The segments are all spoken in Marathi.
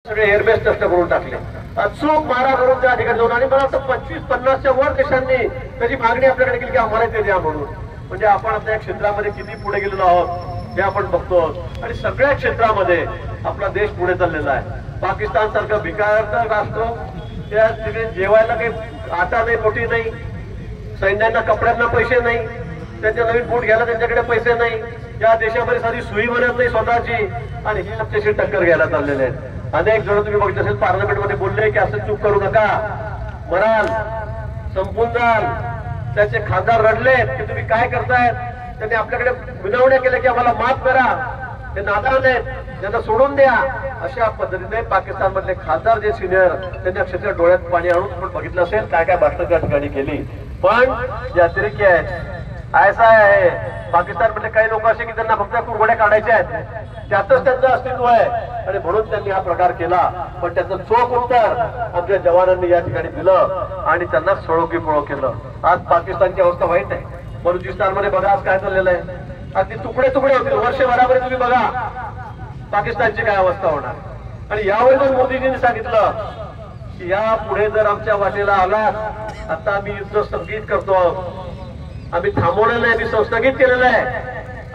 सगळे एअरबेस नष्ट करून टाकले, अचूक मारा करून त्या ठिकाणी जाऊन, आणि मला वाटतं 25-50च्या वर देशांनी त्याची मागणी आपल्याकडे केली की आम्हाला ते द्या म्हणून. म्हणजे आपण आपल्या क्षेत्रामध्ये किती पुढे गेलेलो आहोत हे आपण बघतो. आणि सगळ्या क्षेत्रामध्ये आपला देश पुढे चाललेला आहे. पाकिस्तान सारखं भिकारचं राष्ट्र, त्या तिथे जेवायला काही आटा नाही, पोटी नाही, सैन्यांना कपड्यांना पैसे नाही, त्यांच्या नवीन बूट घ्यायला त्यांच्याकडे पैसे नाही, या देशामध्ये साधी सुई बनत नाही स्वतःची, आणि हे आमच्याशी टक्कर घ्यायला चाललेले आहेत. अनेक जण तुम्ही बघितलं असेल पार्लमेंटमध्ये बोलले की असं चूक करू नका, मराल, संपून जाल. त्याचे खासदार रडलेत की तुम्ही काय करतायत. त्यांनी आपल्याकडे विनवण्या केल्या की आम्हाला माफ करा, ते नादान आहेत, त्यांना सोडून द्या. अशा पद्धतीने पाकिस्तान मधले खासदार जे सिनियर, त्यांनी अक्षरशः डोळ्यात पाणी आणून पण बघितलं असेल काय काय भाषण त्या ठिकाणी केली. पण जे अतिरेकी आहेत, ऐसा आहे पाकिस्तान मधले काही लोक असे की त्यांना फक्त कुरघोड्या काढायच्या आहेत, त्यातच त्यांचं अस्तित्व आहे, आणि म्हणून त्यांनी हा प्रकार केला. पण त्याचं चोख उत्तर आमच्या जवानांनी या ठिकाणी दिलं आणि त्यांना सळो की पळो केलं. आज पाकिस्तानची अवस्था वाईट आहे. बलुचिस्तान मध्ये बघा आज काय चाललेलं आहे. अगदी तुकडे तुकडे होतील. वर्षभरामध्ये तुम्ही बघा पाकिस्तानची काय अवस्था होणार. आणि यावर मोदीजींनी सांगितलं की या पुढे जर आमच्या वाटेला आलात, आता आम्ही युद्ध स्थगित करतो, आम्ही थांबवलेलं आहे, आम्ही संस्थगित केलेलं आहे,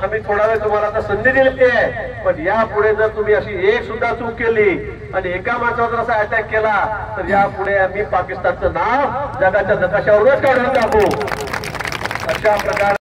आम्ही थोडा वेळ तुम्हाला आता संधी दिलेली आहे, पण यापुढे जर तुम्ही अशी एक सुद्धा चूक केली आणि एका माणसावर जर असा अटॅक केला तर यापुढे आम्ही पाकिस्तानचं नाव जगाच्या नकाशावरच काढून टाकू. अशा प्रकारे